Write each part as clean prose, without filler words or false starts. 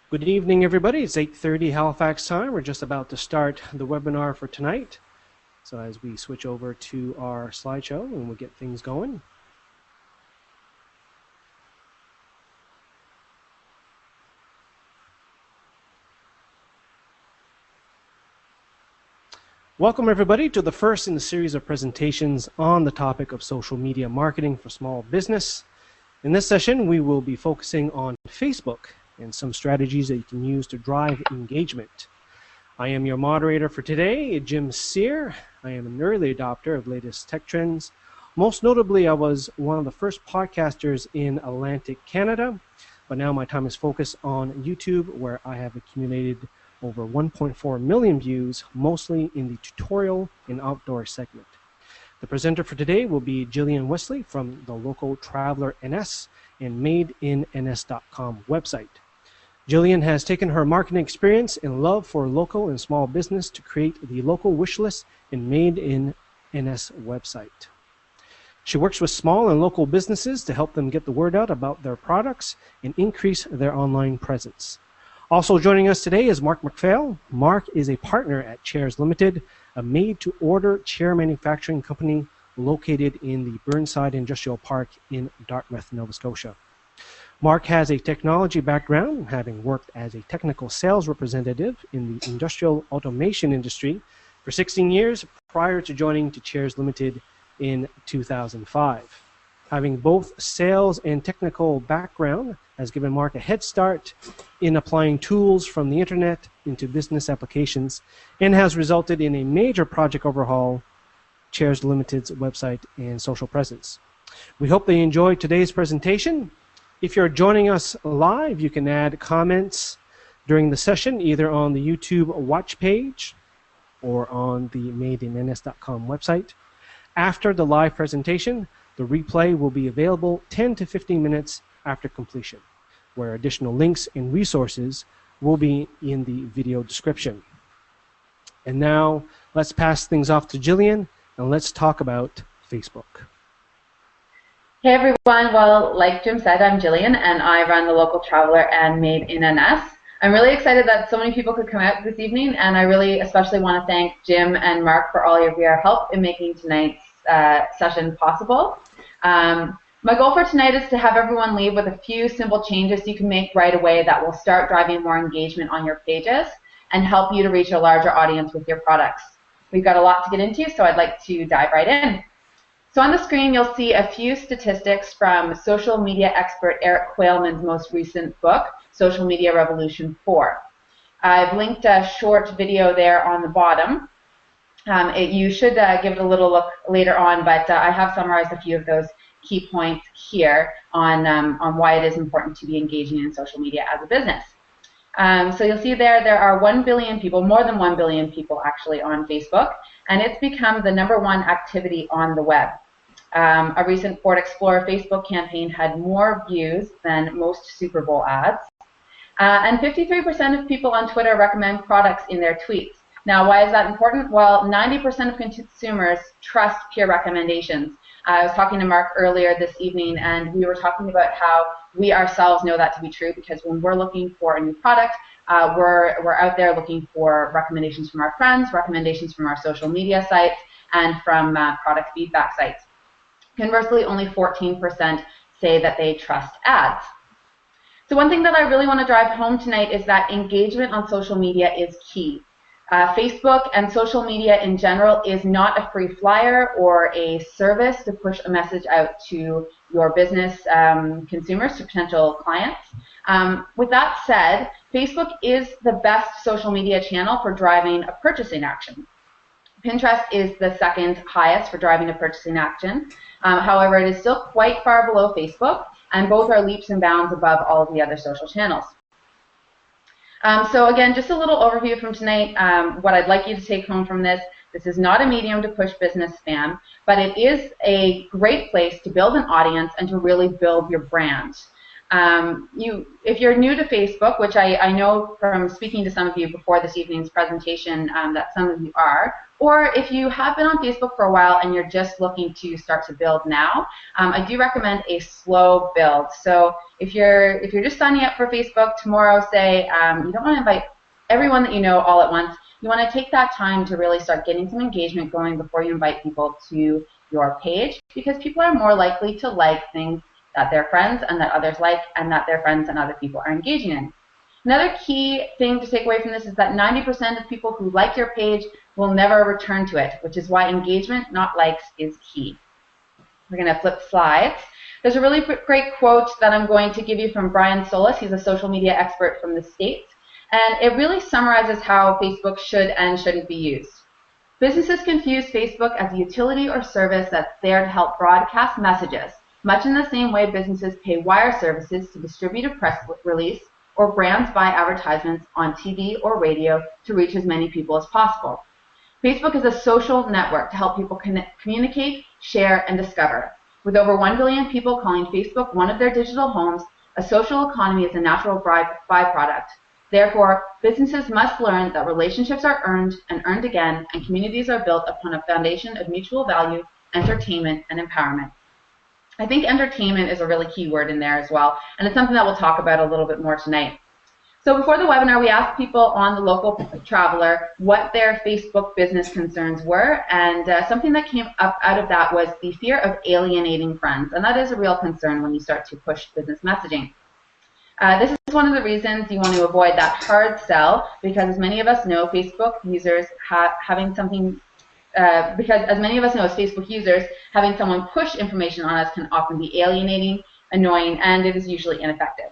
Good evening, everybody. It's 8:30 Halifax time. We're just about to start the webinar for tonight. So as we switch over to our slideshow and we'll get things going. Welcome, everybody, to the first in the series of presentations on the topic of social media marketing for small business. In this session, we will be focusing on Facebook and some strategies that you can use to drive engagement. I am your moderator for today, Jim Cyr. I am an early adopter of latest tech trends. Most notably, I was one of the first podcasters in Atlantic Canada, but now my time is focused on YouTube, where I have accumulated over 1.4 million views, mostly in the tutorial and outdoor segment. The presenter for today will be Gillian Wesley from TheLocalTravelerNS and MadeInNS.com website. Gillian has taken her marketing experience and love for local and small business to create the local wish list and MadeInNS website. She works with small and local businesses to help them get the word out about their products and increase their online presence. Also joining us today is Mark McPhail. Mark is a partner at Chairs Limited, a made-to-order chair manufacturing company located in the Burnside Industrial Park in Dartmouth, Nova Scotia. Mark has a technology background, having worked as a technical sales representative in the industrial automation industry for 16 years prior to joining to Chairs Limited in 2005. Having both sales and technical background has given Mark a head start in applying tools from the internet into business applications and has resulted in a major project overhaul, Chairs Limited's website and social presence. We hope they enjoy today's presentation. If you're joining us live, you can add comments during the session, either on the YouTube watch page or on the MadeInNS.com website. After the live presentation, the replay will be available 10 to 15 minutes after completion, where additional links and resources will be in the video description. And now, let's pass things off to Gillian, and let's talk about Facebook. Hey everyone, well, like Jim said, I'm Gillian, and I run The Local Traveler and MadeInNS. I'm really excited that so many people could come out this evening, and I really especially want to thank Jim and Mark for all of your help in making tonight's session possible. My goal for tonight is to have everyone leave with a few simple changes you can make right away that will start driving more engagement on your pages and help you to reach a larger audience with your products. We've got a lot to get into, so I'd like to dive right in. So on the screen, you'll see a few statistics from social media expert Eric Quailman's most recent book, Social Media Revolution 4. I've linked a short video there on the bottom. You should give it a little look later on, but I have summarized a few of those key points here on why it is important to be engaging in social media as a business. So you'll see there are 1 billion people, more than 1 billion people actually on Facebook, and it's become the #1 activity on the web. A recent Ford Explorer Facebook campaign had more views than most Super Bowl ads. And 53% of people on Twitter recommend products in their tweets. Now, why is that important? Well, 90% of consumers trust peer recommendations. I was talking to Mark earlier this evening, and we were talking about how we ourselves know that to be true, because when we're looking for a new product, we're out there looking for recommendations from our friends, recommendations from our social media sites, and from product feedback sites. Conversely, only 14% say that they trust ads. So one thing that I really want to drive home tonight is that engagement on social media is key. Facebook and social media in general is not a free flyer or a service to push a message out to your business consumers, to potential clients. With that said, Facebook is the best social media channel for driving a purchasing action. Pinterest is the second highest for driving a purchasing action. However, it is still quite far below Facebook, and both are leaps and bounds above all of the other social channels. So again, just a little overview from tonight. What I'd like you to take home from this is not a medium to push business spam, but it is a great place to build an audience and to really build your brand. If you're new to Facebook, which I know from speaking to some of you before this evening's presentation that some of you are, Or if you have been on Facebook for a while and you're just looking to start to build now, I do recommend a slow build. So if you're just signing up for Facebook tomorrow, say, you don't want to invite everyone that you know all at once. You want to take that time to really start getting some engagement going before you invite people to your page, because people are more likely to like things that their friends and that others like and that their friends and other people are engaging in. Another key thing to take away from this is that 90% of people who like your page will never return to it, which is why engagement, not likes, is key. We're going to flip slides. There's a really great quote that I'm going to give you from Brian Solis. He's a social media expert from the States, and it really summarizes how Facebook should and shouldn't be used. Businesses confuse Facebook as a utility or service that's there to help broadcast messages, much in the same way businesses pay wire services to distribute a press release, or brands buy advertisements on TV or radio to reach as many people as possible. Facebook is a social network to help people communicate, share, and discover. With over 1 billion people calling Facebook one of their digital homes, a social economy is a natural byproduct. Therefore, businesses must learn that relationships are earned and earned again, and communities are built upon a foundation of mutual value, entertainment, and empowerment. I think entertainment is a really key word in there as well, and it's something that we'll talk about a little bit more tonight. So before the webinar, we asked people on The Local Traveler what their Facebook business concerns were, and something that came up out of that was the fear of alienating friends, and that is a real concern when you start to push business messaging. This is one of the reasons you want to avoid that hard sell, because as many of us know, Facebook users having someone push information on us can often be alienating, annoying, and it is usually ineffective.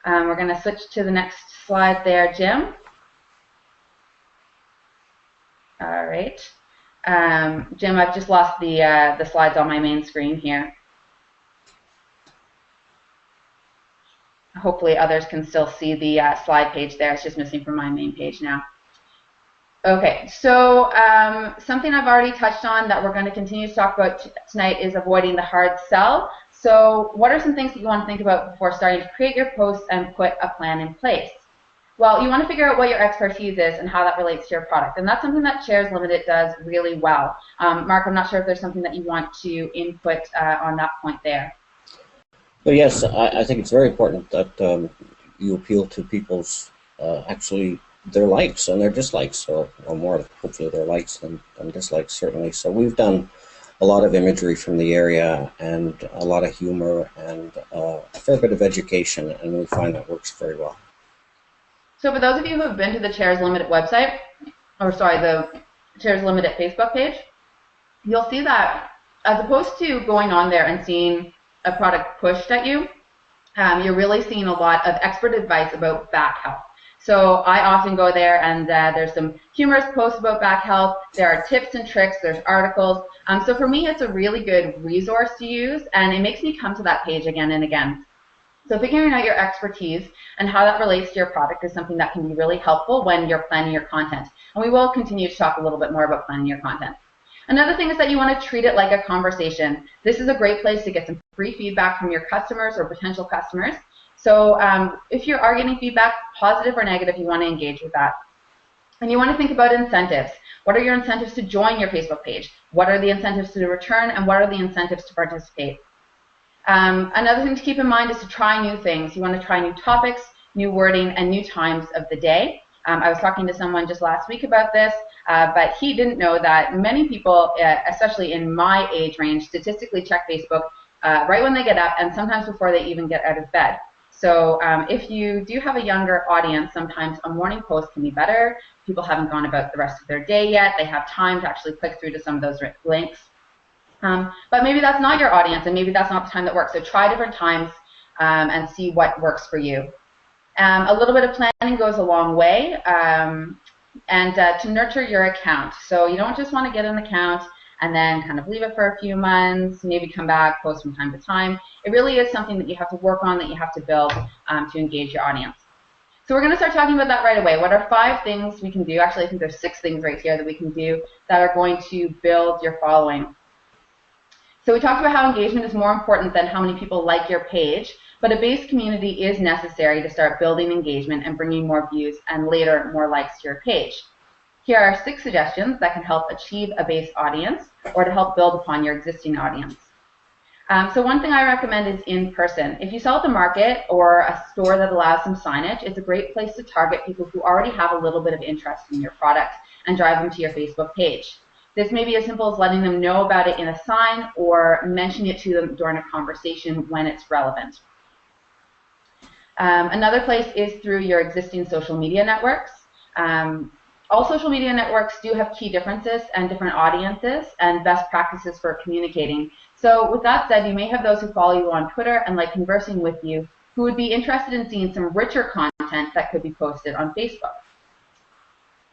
We're going to switch to the next slide there, Jim. All right. Jim, I've just lost the slides on my main screen here. Hopefully others can still see the slide page there. It's just missing from my main page now. Okay, so something I've already touched on that we're going to continue to talk about tonight is avoiding the hard sell. So what are some things that you want to think about before starting to create your posts and put a plan in place? Well, you want to figure out what your expertise is and how that relates to your product. And that's something that Chairs Limited does really well. Mark, I'm not sure if there's something that you want to input on that point there. Well, yes, I think it's very important that you appeal to people's actually their likes and their dislikes, or more hopefully their likes than dislikes, certainly. So we've done a lot of imagery from the area and a lot of humor and a fair bit of education, and we find that works very well. So for those of you who have been to the Chairs Limited website, or sorry, the Chairs Limited Facebook page, you'll see that as opposed to going on there and seeing a product pushed at you, you're really seeing a lot of expert advice about back health. So I often go there, and there's some humorous posts about back health. There are tips and tricks. There's articles. So for me, it's a really good resource to use, and it makes me come to that page again and again. So figuring out your expertise and how that relates to your product is something that can be really helpful when you're planning your content. And we will continue to talk a little bit more about planning your content. Another thing is that you want to treat it like a conversation. This is a great place to get some free feedback from your customers or potential customers. So if you are getting feedback, positive or negative, you want to engage with that. And you want to think about incentives. What are your incentives to join your Facebook page? What are the incentives to return, and what are the incentives to participate? Another thing to keep in mind is to try new things. You want to try new topics, new wording, and new times of the day. I was talking to someone just last week about this, but he didn't know that many people, especially in my age range, statistically check Facebook right when they get up and sometimes before they even get out of bed. So if you do have a younger audience, sometimes a morning post can be better. People haven't gone about the rest of their day yet. They have time to actually click through to some of those links. But maybe that's not your audience, and maybe that's not the time that works. So try different times and see what works for you. A little bit of planning goes a long way, and to nurture your account. So you don't just want to get an account and then kind of leave it for a few months, maybe come back, post from time to time. It really is something that you have to work on, that you have to build to engage your audience. So we're going to start talking about that right away. What are 5 things we can do? Actually, I think there's 6 things right here that we can do that are going to build your following. So we talked about how engagement is more important than how many people like your page, but a base community is necessary to start building engagement and bringing more views and later more likes to your page. Here are 6 suggestions that can help achieve a base audience or to help build upon your existing audience. So one thing I recommend is in person. If you sell at the market or a store that allows some signage, it's a great place to target people who already have a little bit of interest in your product and drive them to your Facebook page. This may be as simple as letting them know about it in a sign or mentioning it to them during a conversation when it's relevant. Another place is through your existing social media networks. All social media networks do have key differences and different audiences and best practices for communicating. So with that said, you may have those who follow you on Twitter and like conversing with you who would be interested in seeing some richer content that could be posted on Facebook.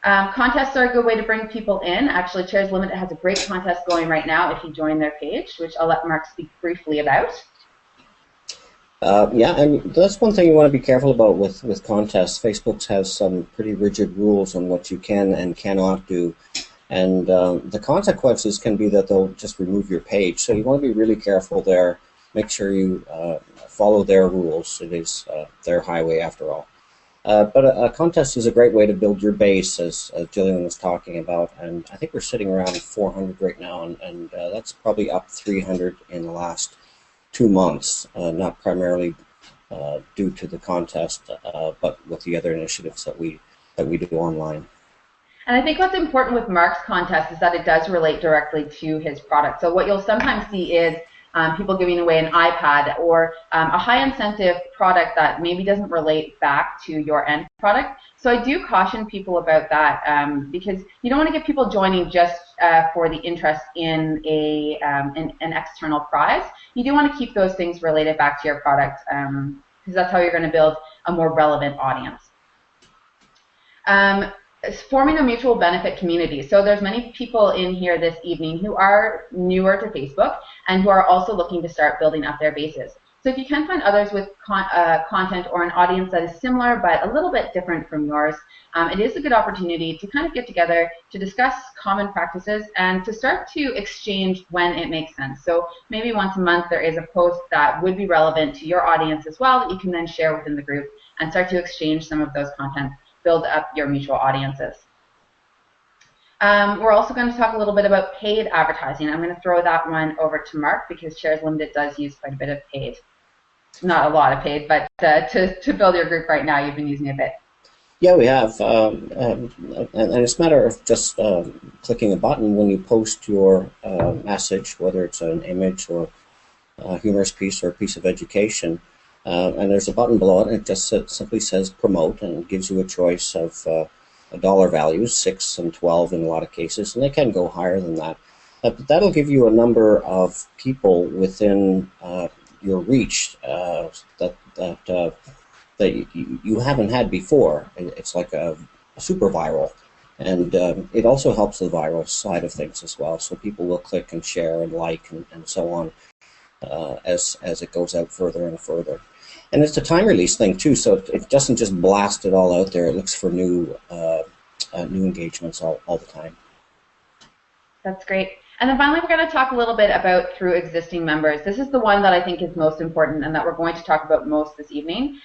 Contests are a good way to bring people in. Actually, Chairs Limited has a great contest going right now if you join their page, which I'll let Mark speak briefly about. Yeah, and that's one thing you want to be careful about with contests. Facebook has some pretty rigid rules on what you can and cannot do, and the consequences can be that they'll just remove your page. So you want to be really careful there. Make sure you follow their rules. It is their highway after all. But a contest is a great way to build your base, as Gillian was talking about, and I think we're sitting around 400 right now, and that's probably up 300 in the last 2 months, not primarily due to the contest, but with the other initiatives that we do online. And I think what's important with Mark's contest is that it does relate directly to his product. So what you'll sometimes see is people giving away an iPad or a high incentive product that maybe doesn't relate back to your end product. So I do caution people about that because you don't want to get people joining just for the interest in an external prize. You do want to keep those things related back to your product because that's how you're going to build a more relevant audience. Forming a mutual benefit community. So there's many people in here this evening who are newer to Facebook and who are also looking to start building up their bases. So if you can find others with content or an audience that is similar but a little bit different from yours, it is a good opportunity to kind of get together to discuss common practices and to start to exchange when it makes sense. So maybe once a month there is a post that would be relevant to your audience as well that you can then share within the group and start to exchange some of those content, build up your mutual audiences. We're also going to talk a little bit about paid advertising. I'm going to throw that one over to Mark because Chairs Limited does use quite a bit of paid. Not a lot of paid, but to build your group right now, you've been using a bit. Yeah, we have, and it's a matter of just clicking a button when you post your message, whether it's an image or a humorous piece or a piece of education. And there's a button below it, and it just simply says promote, and it gives you a choice of dollar values, 6 and 12 in a lot of cases, and they can go higher than that. But that'll give you a number of people within your reach that you haven't had before. It's like a super viral, and it also helps the viral side of things as well. So people will click and share and like and so on as it goes out further and further. And it's a time release thing too, so it doesn't just blast it all out there. It looks for new engagements all the time. That's great. And then finally, we're going to talk a little bit about through existing members. This is the one that I think is most important and that we're going to talk about most this evening.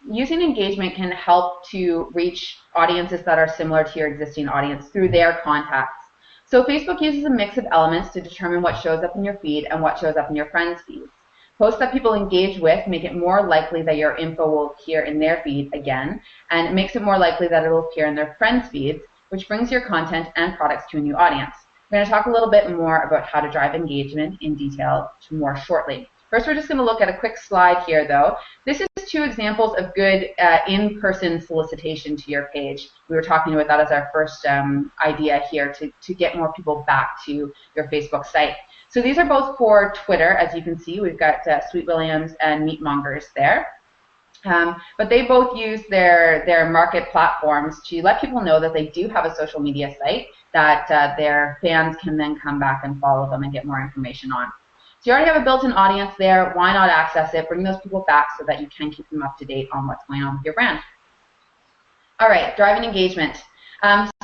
Using engagement can help to reach audiences that are similar to your existing audience through their contacts. So Facebook uses a mix of elements to determine what shows up in your feed and what shows up in your friends' feeds. Posts that people engage with make it more likely that your info will appear in their feed again, and it makes it more likely that it will appear in their friends' feeds, which brings your content and products to a new audience. We're going to talk a little bit more about how to drive engagement in detail more shortly. First, we're just going to look at a quick slide here, though. This is 2 examples of good in-person solicitation to your page. We were talking about that as our first idea here to get more people back to your Facebook site. So these are both for Twitter, as you can see. We've got Sweet Williams and Meatmongers there. But they both use their market platforms to let people know that they do have a social media site that their fans can then come back and follow them and get more information on. So you already have a built-in audience there. Why not access it? Bring those people back so that you can keep them up to date on what's going on with your brand. All right, driving engagement.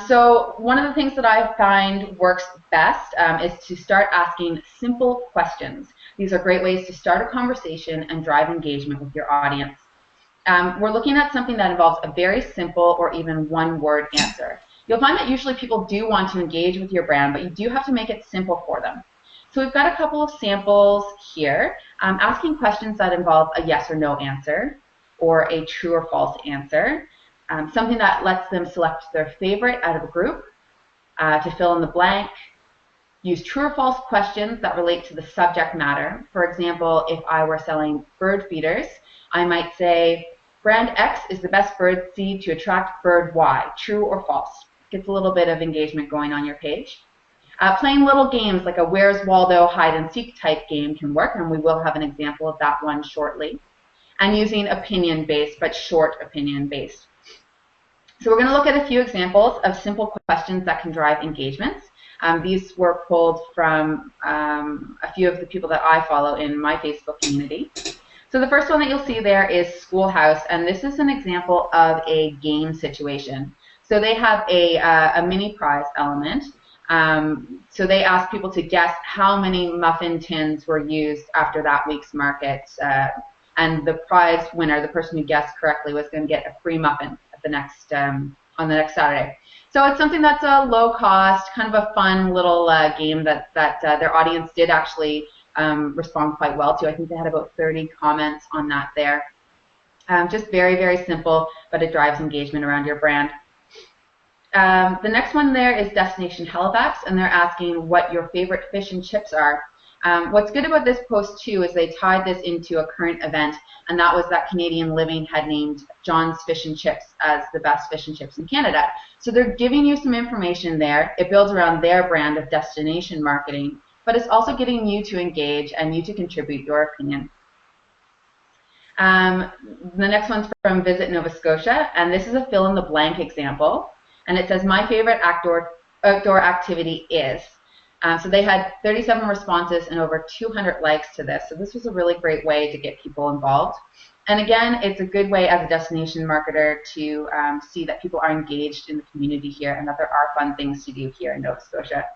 So one of the things that I find works best is to start asking simple questions. These are great ways to start a conversation and drive engagement with your audience. We're looking at something that involves a very simple or even one-word answer. You'll find that usually people do want to engage with your brand, but you do have to make it simple for them. So we've got a couple of samples here, asking questions that involve a yes or no answer or a true or false answer, something that lets them select their favorite out of a group, to fill in the blank, use true or false questions that relate to the subject matter. For example, if I were selling bird feeders, I might say, brand X is the best bird seed to attract bird Y, true or false. Gets a little bit of engagement going on your page. Playing little games like a Where's Waldo hide and seek type game can work, and we will have an example of that one shortly. And using opinion-based, but short opinion-based. So we're going to look at a few examples of simple questions that can drive engagements. These were pulled from a few of the people that I follow in my Facebook community. So the first one that you'll see there is Schoolhouse, and this is an example of a game situation. So they have a mini prize element. So they ask people to guess how many muffin tins were used after that week's market, and the prize winner, the person who guessed correctly, was going to get a free muffin at the next on the next Saturday. So it's something that's a low cost, kind of a fun little game that their audience did actually respond quite well to. I think they had about 30 comments on that there. Just very, very simple, but it drives engagement around your brand. The next one there is Destination Halifax, and they're asking what your favorite fish and chips are. What's good about this post, too, is they tied this into a current event, and that was that Canadian Living had named John's Fish and Chips as the best fish and chips in Canada. So they're giving you some information there. It builds around their brand of destination marketing, but it's also getting you to engage and you to contribute your opinion. The next one's from Visit Nova Scotia, and this is a fill-in-the-blank example. And it says, my favorite outdoor activity is. So they had 37 responses and over 200 likes to this. So this was a really great way to get people involved. And again, it's a good way as a destination marketer to see that people are engaged in the community here and that there are fun things to do here in Nova Scotia.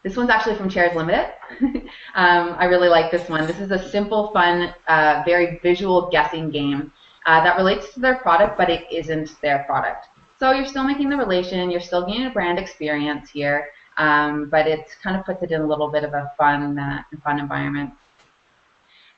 This one's actually from Chairs Limited. I really like this one. This is a simple, fun, very visual guessing game that relates to their product, but it isn't their product. So you're still making the relation, you're still getting a brand experience here, but it kind of puts it in a little bit of a fun environment.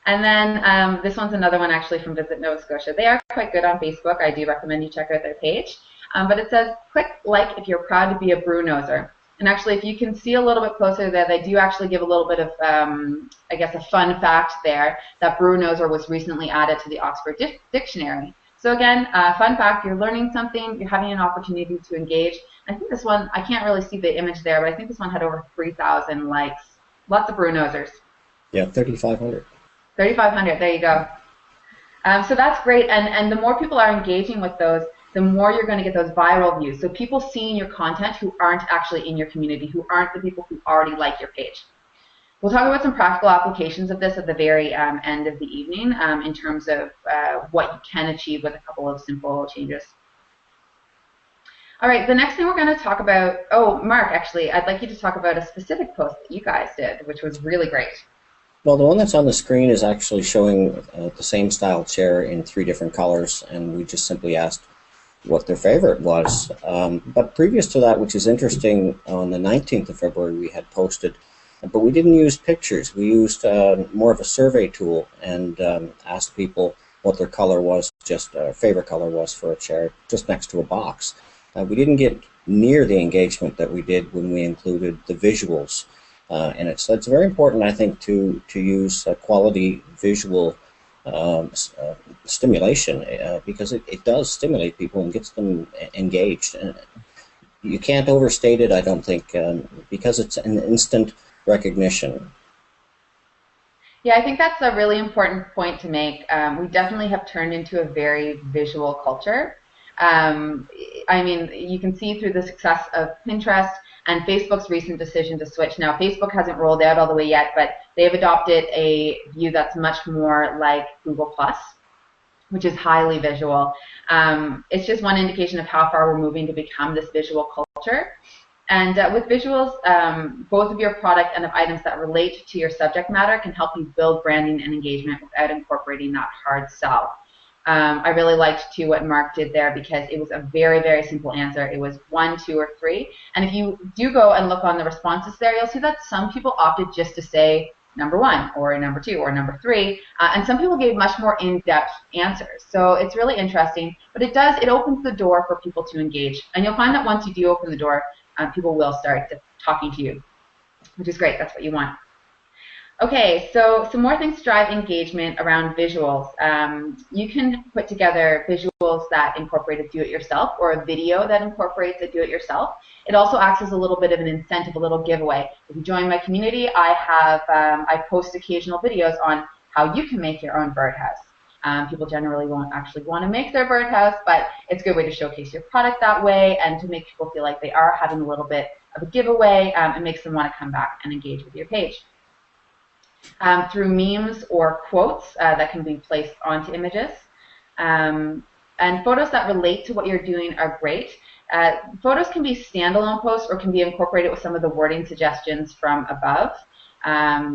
And then this one's another one actually from Visit Nova Scotia. They are quite good on Facebook. I do recommend you check out their page. But it says, click like if you're proud to be a brew-noser. And actually, if you can see a little bit closer there, they do actually give a little bit of, I guess, a fun fact there that brew-noser was recently added to the Oxford Dictionary. So again, fun fact, you're learning something, you're having an opportunity to engage. I think this one, I can't really see the image there, but I think this one had over 3,000 likes. Lots of brew-nosers. Yeah, 3,500. 3,500, there you go. So that's great, and the more people are engaging with those, the more you're going to get those viral views. So people seeing your content who aren't actually in your community, who aren't the people who already like your page. We'll talk about some practical applications of this at the very end of the evening in terms of what you can achieve with a couple of simple changes. All right, the next thing we're going to talk about, oh, Mark, actually, I'd like you to talk about a specific post that you guys did, which was really great. Well, the one that's on the screen is actually showing the same style chair in 3 different colors, and we just simply asked what their favorite was. But previous to that, which is interesting, on the 19th of February we had posted, but we didn't use pictures. We used more of a survey tool and asked people what their color was, just favorite color was for a chair, just next to a box. We didn't get near the engagement that we did when we included the visuals in it. So it's very important, I think, to use quality visual stimulation because it does stimulate people and gets them engaged. And you can't overstate it, I don't think, because it's an instant recognition. Yeah, I think that's a really important point to make. We definitely have turned into a very visual culture. I mean, you can see through the success of Pinterest and Facebook's recent decision to switch. Now, Facebook hasn't rolled out all the way yet, but they've adopted a view that's much more like Google+, which is highly visual. It's just one indication of how far we're moving to become this visual culture. And with visuals, both of your product and of items that relate to your subject matter can help you build branding and engagement without incorporating that hard sell. I really liked too what Mark did there because it was a very, very simple answer. It was 1, 2, or 3. And if you do go and look on the responses there, you'll see that some people opted just to say number 1 or number 2 or number 3, and some people gave much more in-depth answers. So it's really interesting, but it opens the door for people to engage. And you'll find that once you do open the door, people will start talking to you, which is great. That's what you want. Okay, so some more things to drive engagement around visuals. You can put together visuals that incorporate a do-it-yourself or a video that incorporates a do-it-yourself. It also acts as a little bit of an incentive, a little giveaway. If you join my community, I post occasional videos on how you can make your own birdhouse. People generally won't actually want to make their birdhouse, but it's a good way to showcase your product that way and to make people feel like they are having a little bit of a giveaway. It makes them want to come back and engage with your page. Through memes or quotes that can be placed onto images. And photos that relate to what you're doing are great. Photos can be standalone posts or can be incorporated with some of the wording suggestions from above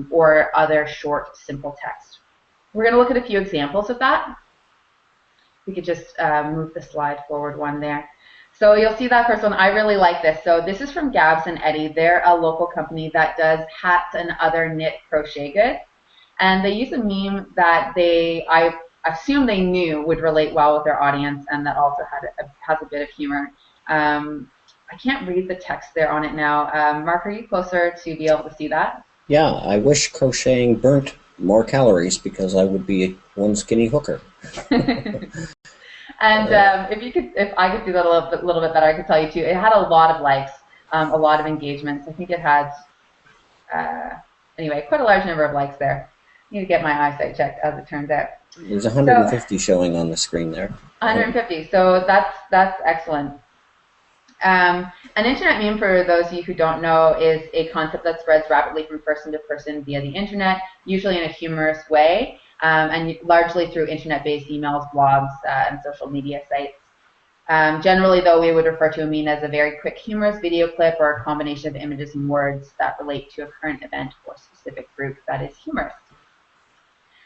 or other short, simple text. We're going to look at a few examples of that. We could just move the slide forward one there. So you'll see that first one. I really like this. So this is from Gabs and Eddie. They're a local company that does hats and other knit crochet goods. And they use a meme that I assume they knew would relate well with their audience and that also has a bit of humor. I can't read the text there on it now. Mark, are you closer to be able to see that? Yeah, I wish crocheting burnt more calories because I would be one skinny hooker. And if I could do that a little bit better, I could tell you too. It had a lot of likes, a lot of engagements. I think it had, anyway, quite a large number of likes there. I need to get my eyesight checked, as it turns out. There's 150 showing on the screen there. 150. So that's excellent. An internet meme, for those of you who don't know, is a concept that spreads rapidly from person to person via the internet, usually in a humorous way. And largely through internet-based emails, blogs, and social media sites. Generally, though, we would refer to a meme as a very quick humorous video clip or a combination of images and words that relate to a current event or specific group that is humorous.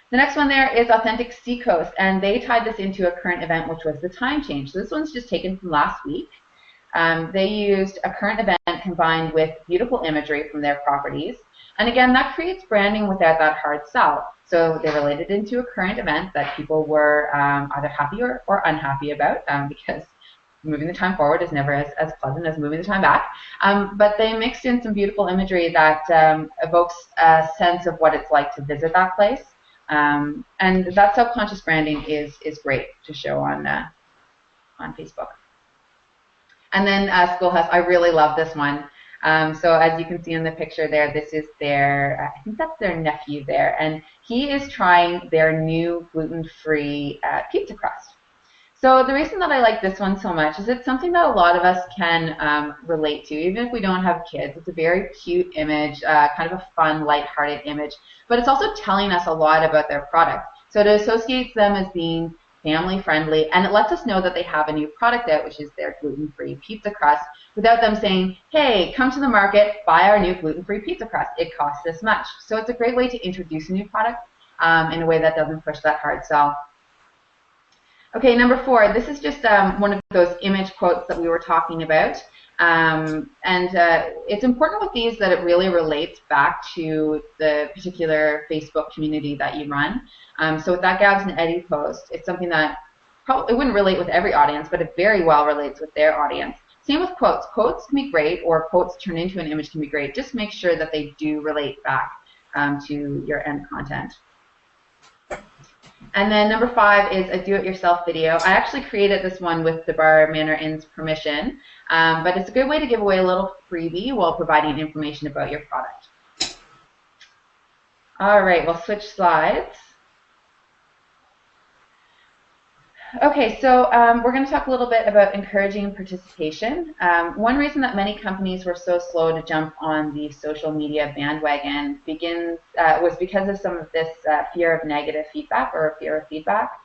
The next one there is Authentic Seacoast, and they tied this into a current event, which was the time change. So this one's just taken from last week. They used a current event combined with beautiful imagery from their properties. And again, that creates branding without that hard sell. So they related into a current event that people were either happy or unhappy about because moving the time forward is never as pleasant as moving the time back. But they mixed in some beautiful imagery that evokes a sense of what it's like to visit that place. And that subconscious branding is great to show on Facebook. And then Schoolhouse, I really love this one. So as you can see in the picture there, this is their, I think that's their nephew there, and he is trying their new gluten-free pizza crust. So the reason that I like this one so much is it's something that a lot of us can relate to, even if we don't have kids. It's a very cute image, kind of a fun, lighthearted image, but it's also telling us a lot about their product. So it associates them as being family-friendly, and it lets us know that they have a new product out, which is their gluten-free pizza crust, without them saying, hey, come to the market, buy our new gluten-free pizza crust. It costs this much. So it's a great way to introduce a new product in a way that doesn't push that hard sell. Okay, number 4, this is just one of those image quotes that we were talking about. It's important with these that it really relates back to the particular Facebook community that you run. So with that Gabs and Eddie post, it's something that probably it wouldn't relate with every audience, but it very well relates with their audience. Same with quotes. Quotes can be great, or quotes turned into an image can be great. Just make sure that they do relate back to your end content. And then number 5 is a do-it-yourself video. I actually created this one with the Bar Manor Inn's permission, but it's a good way to give away a little freebie while providing information about your product. All right, we'll switch slides. Okay, so we're going to talk a little bit about encouraging participation. One reason that many companies were so slow to jump on the social media bandwagon was because of some of this fear of negative feedback or fear of feedback.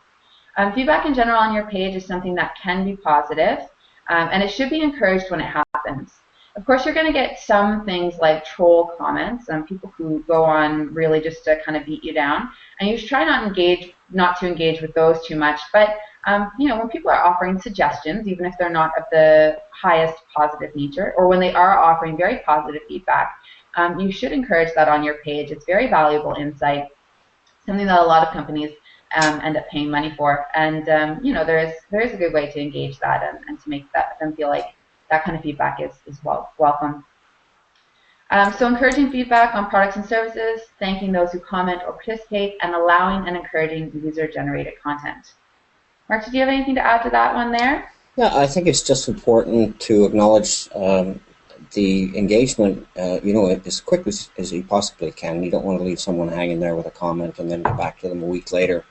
Feedback in general on your page is something that can be positive, and it should be encouraged when it happens. Of course, you're going to get some things like troll comments and people who go on really just to kind of beat you down. And you should try not to engage with those too much. But you know, when people are offering suggestions, even if they're not of the highest positive nature, or when they are offering very positive feedback, you should encourage that on your page. It's very valuable insight, something that a lot of companies end up paying money for. And you know, there is a good way to engage that and to make them feel like that kind of feedback is welcome. So encouraging feedback on products and services, thanking those who comment or participate, and allowing and encouraging user-generated content. Mark, did you have anything to add to that one there? Yeah, I think it's just important to acknowledge the engagement, you know, as quick as you possibly can. You don't want to leave someone hanging there with a comment and then get back to them a week later.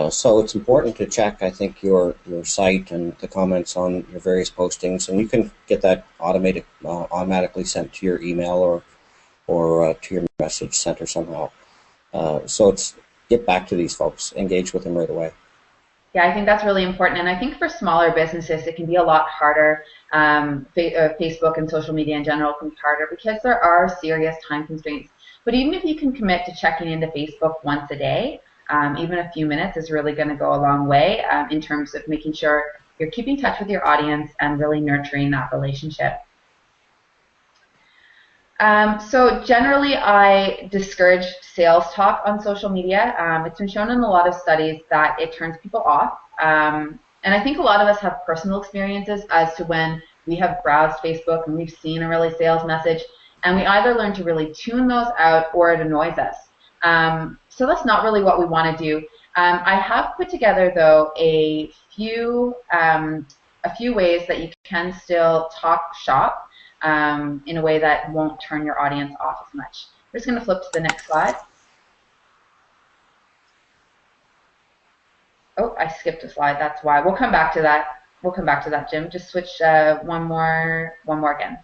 So it's important to check, I think, your site and the comments on your various postings, and you can get that automatically sent to your email or to your message center somehow. So it's get back to these folks, engage with them right away. Yeah, I think that's really important, and I think for smaller businesses it can be a lot harder. Facebook and social media in general can be harder because there are serious time constraints. But even if you can commit to checking into Facebook once a day, even a few minutes is really going to go a long way in terms of making sure you're keeping in touch with your audience and really nurturing that relationship. So generally, I discourage sales talk on social media. It's been shown in a lot of studies that it turns people off. And I think a lot of us have personal experiences as to when we have browsed Facebook and we've seen a really sales message, and we either learn to really tune those out or it annoys us. So that's not really what we want to do. I have put together, though, a few ways that you can still talk shop in a way that won't turn your audience off as much. We're just going to flip to the next slide. Oh, I skipped a slide. That's why. We'll come back to that. We'll come back to that, Jim. Just switch one more again.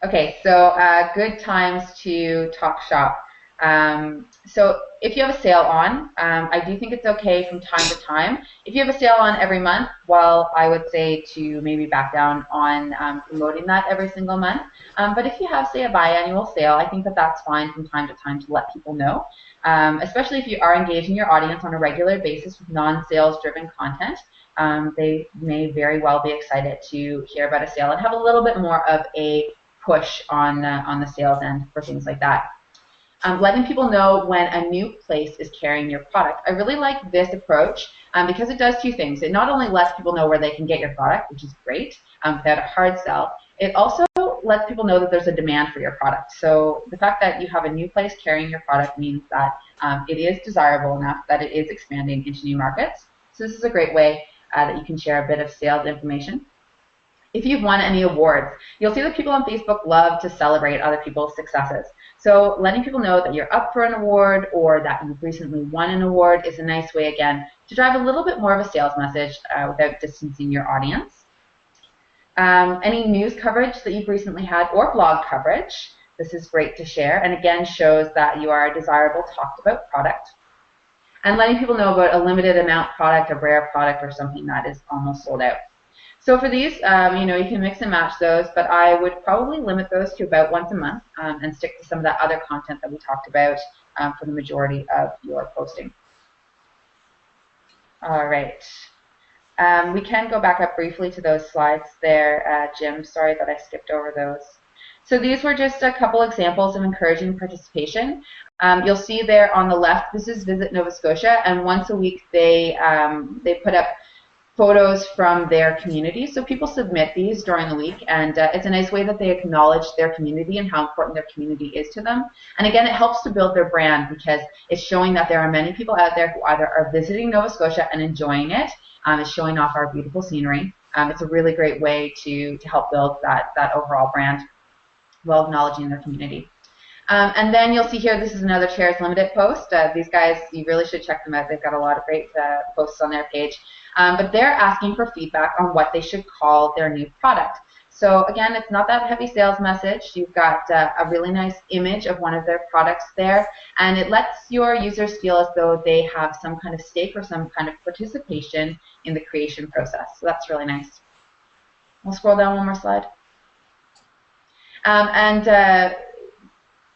Okay, so good times to talk shop. So if you have a sale on, I do think it's okay from time to time. If you have a sale on every month, well, I would say to maybe back down on promoting that every single month. But if you have, say, a biannual sale, I think that that's fine from time to time to let people know, especially if you are engaging your audience on a regular basis with non-sales driven content. They may very well be excited to hear about a sale and have a little bit more of a push on the sales end for things like that. Letting people know when a new place is carrying your product. I really like this approach because it does two things. It not only lets people know where they can get your product, which is great, without a hard sell, it also lets people know that there's a demand for your product. So the fact that you have a new place carrying your product means that it is desirable enough that it is expanding into new markets. So this is a great way that you can share a bit of sales information. If you've won any awards, you'll see that people on Facebook love to celebrate other people's successes. So letting people know that you're up for an award or that you've recently won an award is a nice way, again, to drive a little bit more of a sales message without distancing your audience. Any news coverage that you've recently had or blog coverage, this is great to share, and again shows that you are a desirable talked about product. And letting people know about a limited amount product, a rare product, or something that is almost sold out. So for these, you know, you can mix and match those, but I would probably limit those to about once a month and stick to some of that other content that we talked about for the majority of your posting. All right. We can go back up briefly to those slides there, Jim. Sorry that I skipped over those. So these were just a couple examples of encouraging participation. You'll see there on the left, this is Visit Nova Scotia, and once a week they put up photos from their community. So people submit these during the week, and it's a nice way that they acknowledge their community and how important their community is to them. And again, it helps to build their brand because it's showing that there are many people out there who either are visiting Nova Scotia and enjoying it. It's showing off our beautiful scenery. It's a really great way to help build that overall brand while acknowledging their community. And then you'll see here, this is another Chairs Limited post. These guys, you really should check them out. They've got a lot of great posts on their page. But they're asking for feedback on what they should call their new product. So again, it's not that heavy sales message. You've got a really nice image of one of their products there, and it lets your users feel as though they have some kind of stake or some kind of participation in the creation process. So that's really nice. We'll scroll down one more slide.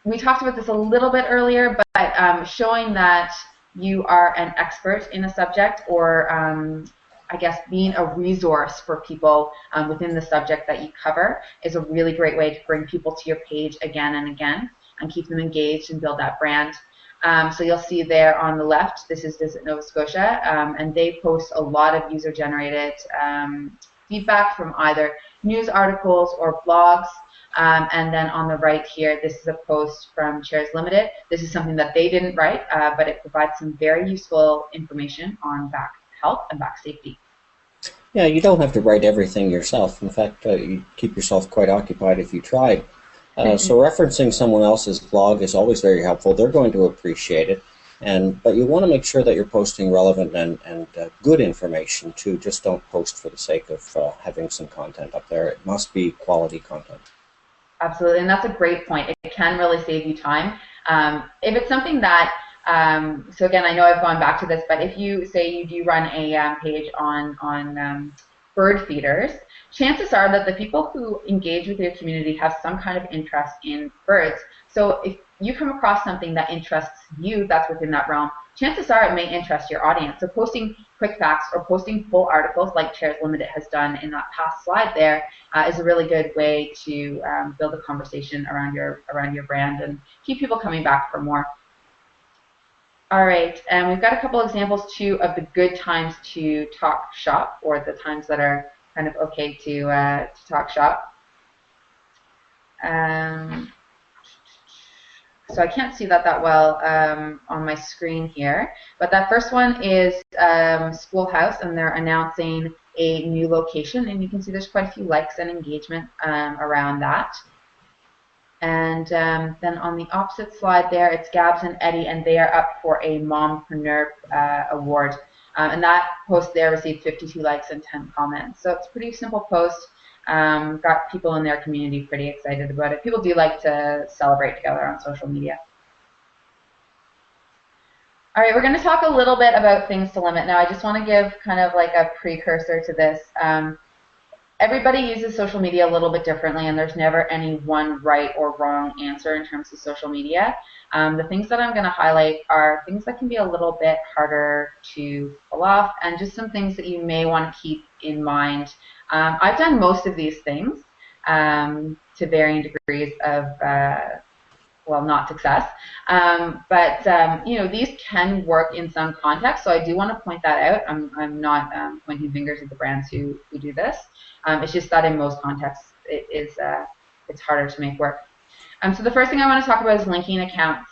We talked about this a little bit earlier, but showing that you are an expert in a subject, or I guess being a resource for people within the subject that you cover is a really great way to bring people to your page again and again and keep them engaged and build that brand. So you'll see there on the left, this is Visit Nova Scotia, and they post a lot of user-generated feedback from either news articles or blogs. And then on the right here, this is a post from Chairs Limited. This is something that they didn't write, but it provides some very useful information on back health and back safety. Yeah, you don't have to write everything yourself. In fact, you keep yourself quite occupied if you tried. So referencing someone else's blog is always very helpful. They're going to appreciate it. But you want to make sure that you're posting relevant and good information too. Just don't post for the sake of having some content up there. It must be quality content. Absolutely, and that's a great point. It can really save you time. If it's something that, so again, I know I've gone back to this, but if you say you do run a page on bird feeders, chances are that the people who engage with your community have some kind of interest in birds. So if you come across something that interests you that's within that realm, chances are it may interest your audience. So posting quick facts or posting full articles like Chairs Limited has done in that past slide there is a really good way to build a conversation around your brand and keep people coming back for more. All right, and we've got a couple examples too of the good times to talk shop, or the times that are kind of okay to talk shop. So I can't see that well on my screen here, but that first one is Schoolhouse, and they're announcing a new location, and you can see there's quite a few likes and engagement around that. And then on the opposite slide there, it's Gabs and Eddie, and they are up for a Mompreneur award. And that post there received 52 likes and 10 comments. So it's a pretty simple post. Got people in their community pretty excited about it. People do like to celebrate together on social media. All right, we're going to talk a little bit about things to limit. Now, I just want to give kind of like a precursor to this. Everybody uses social media a little bit differently, and there's never any one right or wrong answer in terms of social media. The things that I'm going to highlight are things that can be a little bit harder to pull off, and just some things that you may want to keep in mind. I've done most of these things to varying degrees of, well, not success, but you know, these can work in some context, so I do want to point that out. I'm not pointing fingers at the brands who do this. It's just that in most contexts, it's harder to make work. So the first thing I want to talk about is linking accounts.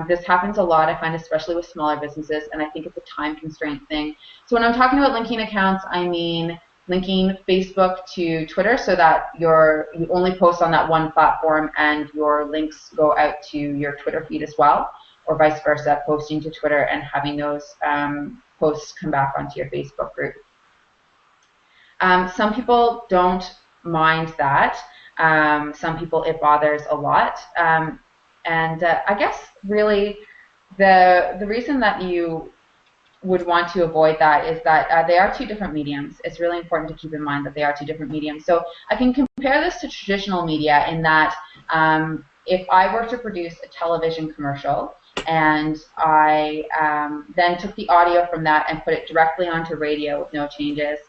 This happens a lot, I find, especially with smaller businesses, and I think it's a time constraint thing. So when I'm talking about linking accounts, I mean linking Facebook to Twitter so that you only post on that one platform and your links go out to your Twitter feed as well, or vice versa, posting to Twitter and having those posts come back onto your Facebook group. Some people don't mind that. Some people it bothers a lot. And I guess really the reason that you would want to avoid that is that they are two different mediums. It's really important to keep in mind that they are two different mediums. So I can compare this to traditional media in that if I were to produce a television commercial and I then took the audio from that and put it directly onto radio with no changes,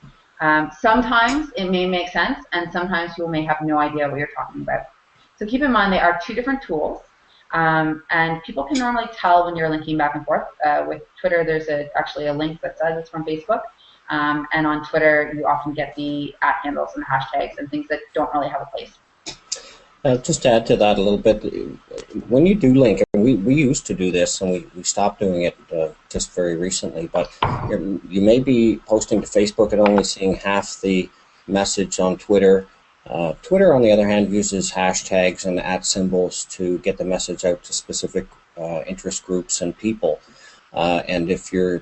sometimes it may make sense, and sometimes people may have no idea what you're talking about. So keep in mind they are two different tools. And people can normally tell when you're linking back and forth. With Twitter, there's actually a link that says it's from Facebook. And on Twitter, you often get the @ handles and hashtags and things that don't really have a place. Just to add to that a little bit, when you do link, and we used to do this, and we stopped doing it just very recently, but you may be posting to Facebook and only seeing half the message on Twitter. Twitter, on the other hand, uses hashtags and @ symbols to get the message out to specific interest groups and people. And if you're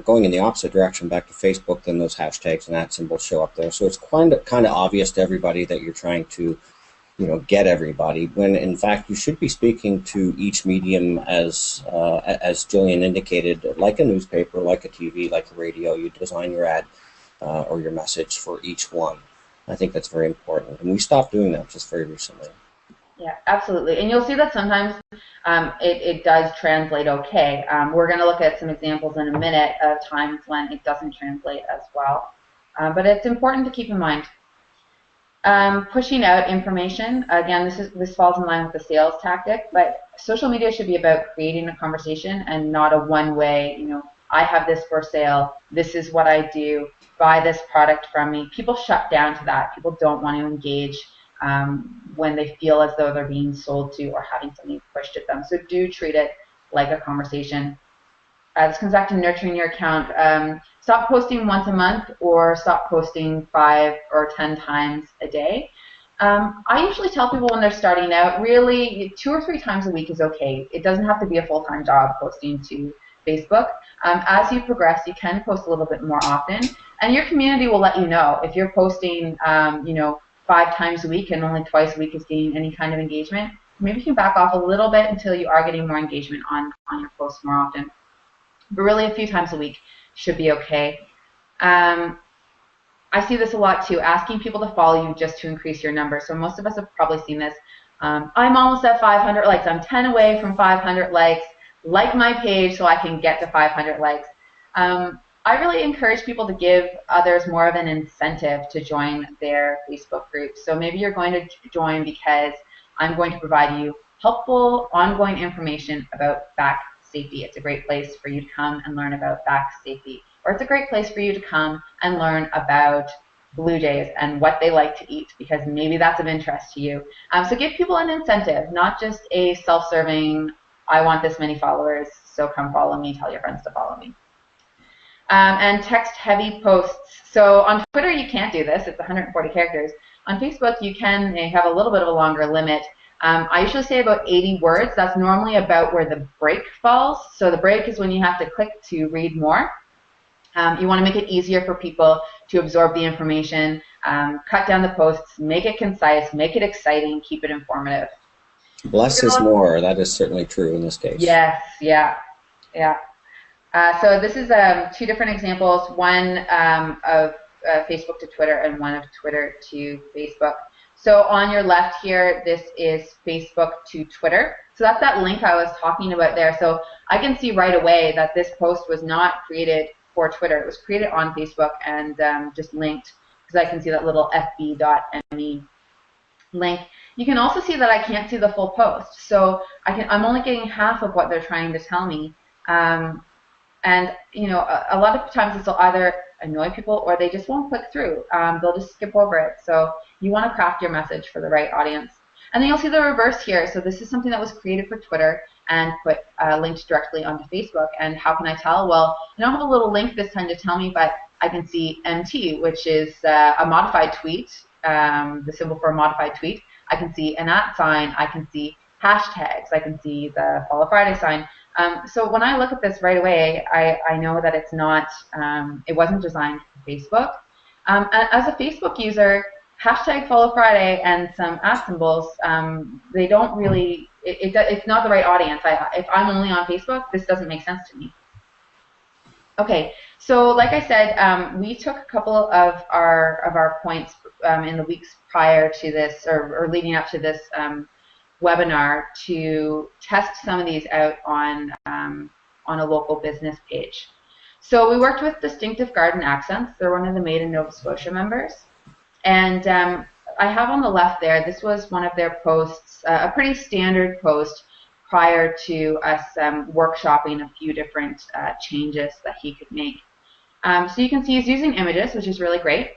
going in the opposite direction back to Facebook, then those hashtags and @ symbols show up there. So it's kind of obvious to everybody that you're trying to, get everybody, when in fact you should be speaking to each medium as Gillian indicated, like a newspaper, like a TV, like a radio. You design your ad or your message for each one. I think that's very important. And we stopped doing that just very recently. Yeah, absolutely. And you'll see that sometimes it does translate okay. We're going to look at some examples in a minute of times when it doesn't translate as well. But it's important to keep in mind. Pushing out information, again, this falls in line with the sales tactic, but social media should be about creating a conversation and not a one-way, I have this for sale, this is what I do, buy this product from me. People shut down to that. People don't want to engage when they feel as though they're being sold to or having something pushed at them. So do treat it like a conversation. This comes back to nurturing your account. Stop posting once a month or stop posting 5 or 10 times a day. I usually tell people when they're starting out, really 2 or 3 times a week is okay. It doesn't have to be a full-time job posting to Facebook. As you progress, you can post a little bit more often, and your community will let you know. If you're posting, 5 times a week and only twice a week is getting any kind of engagement, maybe you can back off a little bit until you are getting more engagement on your posts more often. But really a few times a week should be okay. I see this a lot too, asking people to follow you just to increase your numbers. So most of us have probably seen this. I'm almost at 500 likes. I'm 10 away from 500 likes. Like my page so I can get to 500 likes. I really encourage people to give others more of an incentive to join their Facebook group. So maybe you're going to join because I'm going to provide you helpful, ongoing information about back safety. It's a great place for you to come and learn about back safety. Or it's a great place for you to come and learn about blue jays and what they like to eat, because maybe that's of interest to you. So give people an incentive, not just a self-serving, I want this many followers, so come follow me, tell your friends to follow me. And text-heavy posts. So on Twitter, you can't do this. It's 140 characters. On Facebook, you can have a little bit of a longer limit. I usually say about 80 words. That's normally about where the break falls. So the break is when you have to click to read more. You want to make it easier for people to absorb the information, cut down the posts, make it concise, make it exciting, keep it informative. Less is more. That is certainly true in this case. Yes, yeah. So this is 2 different examples, one of Facebook to Twitter and one of Twitter to Facebook. So on your left here, this is Facebook to Twitter. So that's that link I was talking about there. So I can see right away that this post was not created for Twitter. It was created on Facebook and just linked, because I can see that little fb.me link. You can also see that I can't see the full post. So I'm only getting half of what they're trying to tell me. And, a lot of times this will either annoy people or they just won't click through. They'll just skip over it. So you want to craft your message for the right audience. And then you'll see the reverse here. So this is something that was created for Twitter and linked directly onto Facebook. And how can I tell? Well, I don't have a little link this time to tell me, but I can see MT, which is a modified tweet, the symbol for a modified tweet. I can see an @ sign. I can see hashtags. I can see the Follow Friday sign. So when I look at this right away, I know that it's not, it wasn't designed for Facebook. As a Facebook user, hashtag Follow Friday and some @ symbols, they don't really, it's not the right audience. If I'm only on Facebook, this doesn't make sense to me. Okay, so like I said, we took a couple of our points in the weeks prior to this, or leading up to this webinar, to test some of these out on a local business page. So we worked with Distinctive Garden Accents. They're one of the Made in Nova Scotia members. And I have on the left there, this was one of their posts, a pretty standard post prior to us workshopping a few different changes that he could make. So you can see he's using images, which is really great.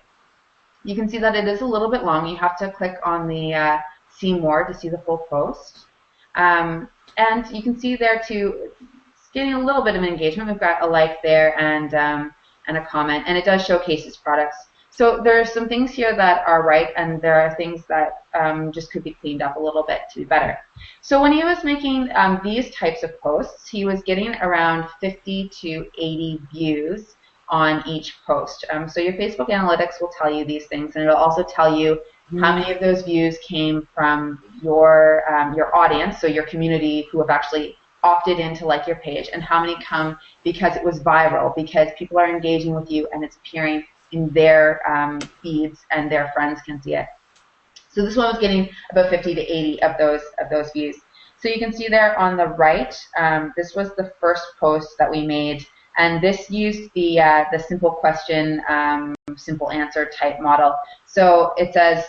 You can see that it is a little bit long. You have to click on the see more to see the full post. And you can see there too, it's getting a little bit of engagement. We've got a like there and a comment, and it does showcase his products. So there are some things here that are right, and there are things that just could be cleaned up a little bit to be better. So when he was making these types of posts, he was getting around 50 to 80 views on each post. So your Facebook analytics will tell you these things, and it'll also tell you how many of those views came from your audience, so your community who have actually opted in to like your page, and how many come because it was viral, because people are engaging with you and it's appearing in their feeds, and their friends can see it. So this one was getting about 50 to 80 of those views. So you can see there on the right, this was the first post that we made, and this used the simple question, simple answer type model. So it says,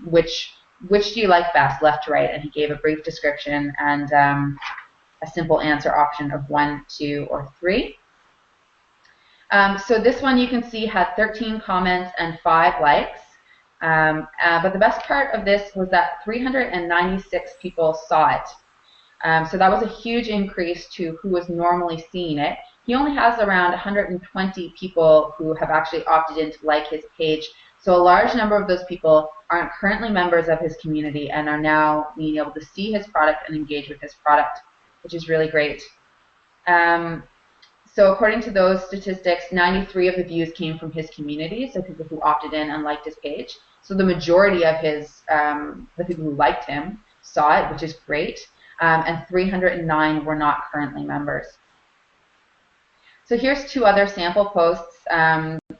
which do you like best, left to right? And he gave a brief description and a simple answer option of 1, 2, or 3. So this one you can see had 13 comments and 5 likes. But the best part of this was that 396 people saw it. So that was a huge increase to who was normally seeing it. He only has around 120 people who have actually opted in to like his page. So a large number of those people aren't currently members of his community and are now being able to see his product and engage with his product, which is really great. So according to those statistics, 93 of the views came from his community, so people who opted in and liked his page. So the majority of his, the people who liked him saw it, which is great. And 309 were not currently members. So here's 2 other sample posts.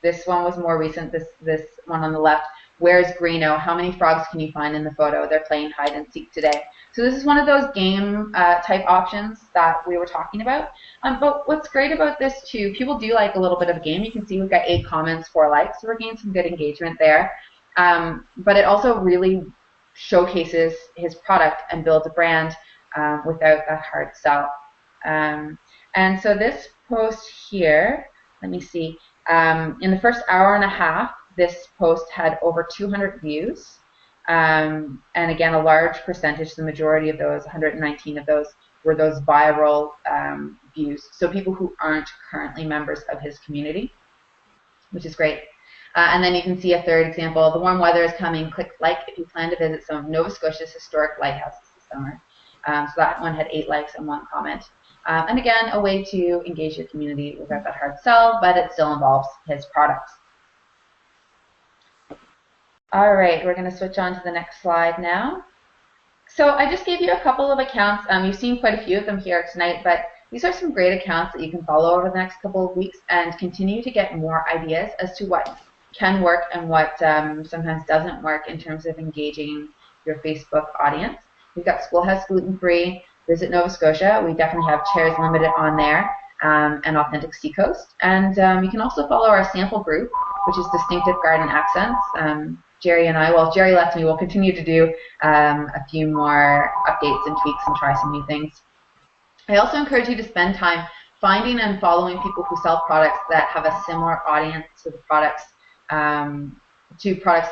This one was more recent, this one on the left. Where's Greeno? How many frogs can you find in the photo? They're playing hide and seek today. So this is one of those game type options that we were talking about. But what's great about this too, people do like a little bit of a game. You can see we've got 8 comments, 4 likes, so we're getting some good engagement there. But it also really showcases his product and builds a brand without that hard sell. And so this post here, let me see, in the first hour and a half, this post had over 200 views. And again, a large percentage, the majority of those, 119 of those, were those viral views. So people who aren't currently members of his community, which is great. And then you can see a third example. The warm weather is coming. Click like if you plan to visit some of Nova Scotia's historic lighthouses this summer. So that one had 8 likes and 1 comment. And again, a way to engage your community without that hard sell, but it still involves his products. All right, we're going to switch on to the next slide now. So I just gave you a couple of accounts. You've seen quite a few of them here tonight, but these are some great accounts that you can follow over the next couple of weeks and continue to get more ideas as to what can work and what sometimes doesn't work in terms of engaging your Facebook audience. We've got Schoolhouse Gluten-Free, Visit Nova Scotia. We definitely have Chairs Limited on there, and Authentic Seacoast. And you can also follow our sample group, which is Distinctive Garden Accents. Jerry and I, well, Jerry left me, we'll continue to do a few more updates and tweaks and try some new things. I also encourage you to spend time finding and following people who sell products that have a similar audience to the products,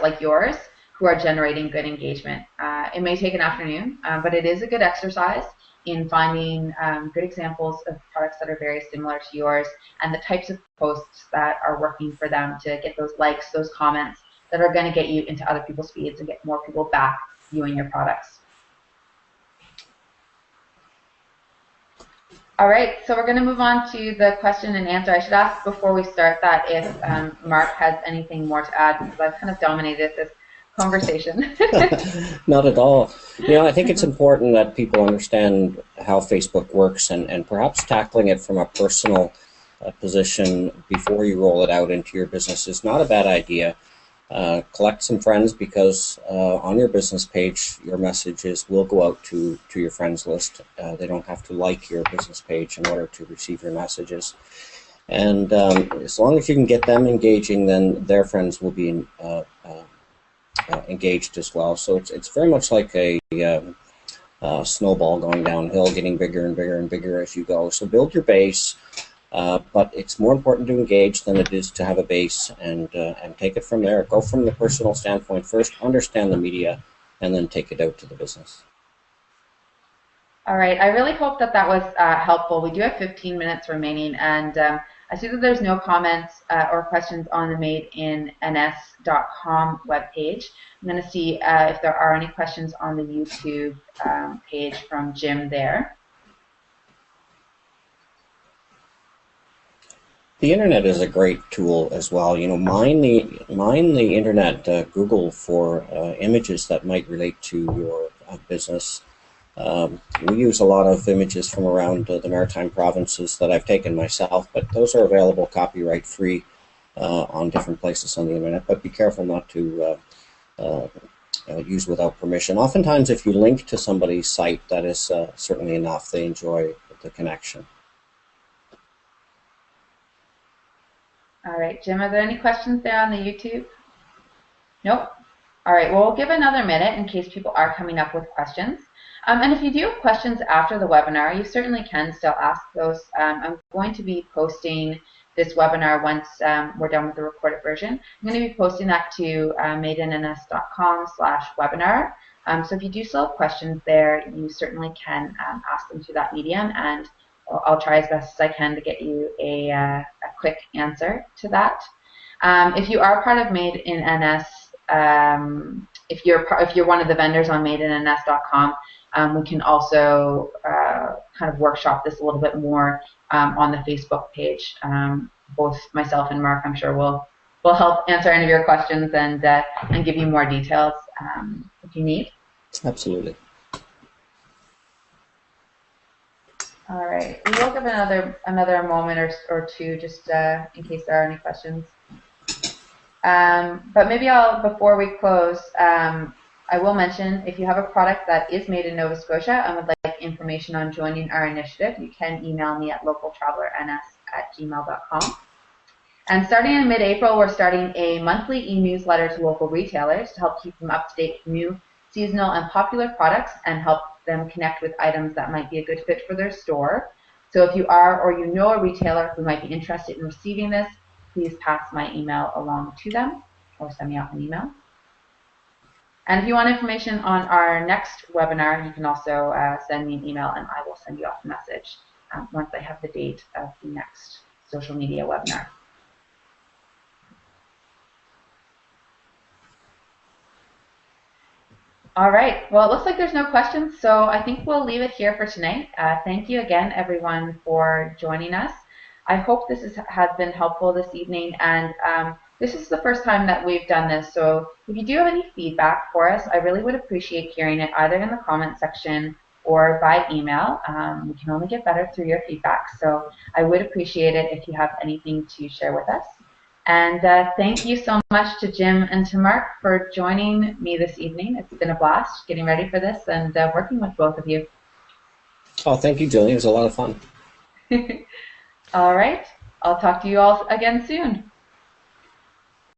like yours, who are generating good engagement. It may take an afternoon, but it is a good exercise in finding good examples of products that are very similar to yours and the types of posts that are working for them to get those likes, those comments that are going to get you into other people's feeds and get more people back viewing your products. All right, so we're going to move on to the question and answer. I should ask before we start that if Mark has anything more to add, because I've kind of dominated this conversation. Not at all. You know, I think it's important that people understand how Facebook works and perhaps tackling it from a personal position before you roll it out into your business is not a bad idea. Collect some friends, because on your business page, your messages will go out to your friends list. They don't have to like your business page in order to receive your messages. And as long as you can get them engaging, then their friends will be engaged as well. So it's very much like a snowball going downhill, getting bigger and bigger and bigger as you go. So build your base. But it's more important to engage than it is to have a base, and take it from there. Go from the personal standpoint first, understand the media, and then take it out to the business. All right. I really hope that that was helpful. We do have 15 minutes remaining, and I see that there's no comments or questions on the madeinns.com webpage. I'm going to see if there are any questions on the YouTube page from Jim there. The internet is a great tool as well. You know, mine the internet. Google for images that might relate to your business. We use a lot of images from around the Maritime provinces that I've taken myself, but those are available copyright free on different places on the internet, but be careful not to use without permission. Oftentimes, if you link to somebody's site, that is certainly enough. They enjoy the connection. All right, Jim, are there any questions there on the YouTube? Nope. All right, well, we'll give another minute in case people are coming up with questions. And if you do have questions after the webinar, you certainly can still ask those. I'm going to be posting this webinar once we're done with the recorded version. I'm going to be posting that to madeins.com/webinar. So if you do still have questions there, you certainly can ask them through that medium, and I'll try as best as I can to get you a quick answer to that. If you are part of Made in NS, if you're one of the vendors on madeins.com, we can also kind of workshop this a little bit more on the Facebook page. Both myself and Mark, I'm sure, will help answer any of your questions and give you more details if you need. Absolutely. All right, we will give another moment or two just in case there are any questions. But maybe before we close, I will mention if you have a product that is made in Nova Scotia and would like information on joining our initiative, you can email me at localtravelerns@gmail.com. And starting in mid-April, we're starting a monthly e-newsletter to local retailers to help keep them up to date with new seasonal and popular products and help them connect with items that might be a good fit for their store. So if you are or you know a retailer who might be interested in receiving this, please pass my email along to them or send me out an email. And if you want information on our next webinar, you can also send me an email and I will send you off a message once I have the date of the next social media webinar. All right, well, it looks like there's no questions, so I think we'll leave it here for tonight. Thank you again, everyone, for joining us. I hope this has been helpful this evening, and this is the first time that we've done this, so if you do have any feedback for us, I really would appreciate hearing it either in the comment section or by email. We can only get better through your feedback, so I would appreciate it if you have anything to share with us. And thank you so much to Jim and to Mark for joining me this evening. It's been a blast getting ready for this and working with both of you. Oh, thank you, Gillian. It was a lot of fun. All right. I'll talk to you all again soon.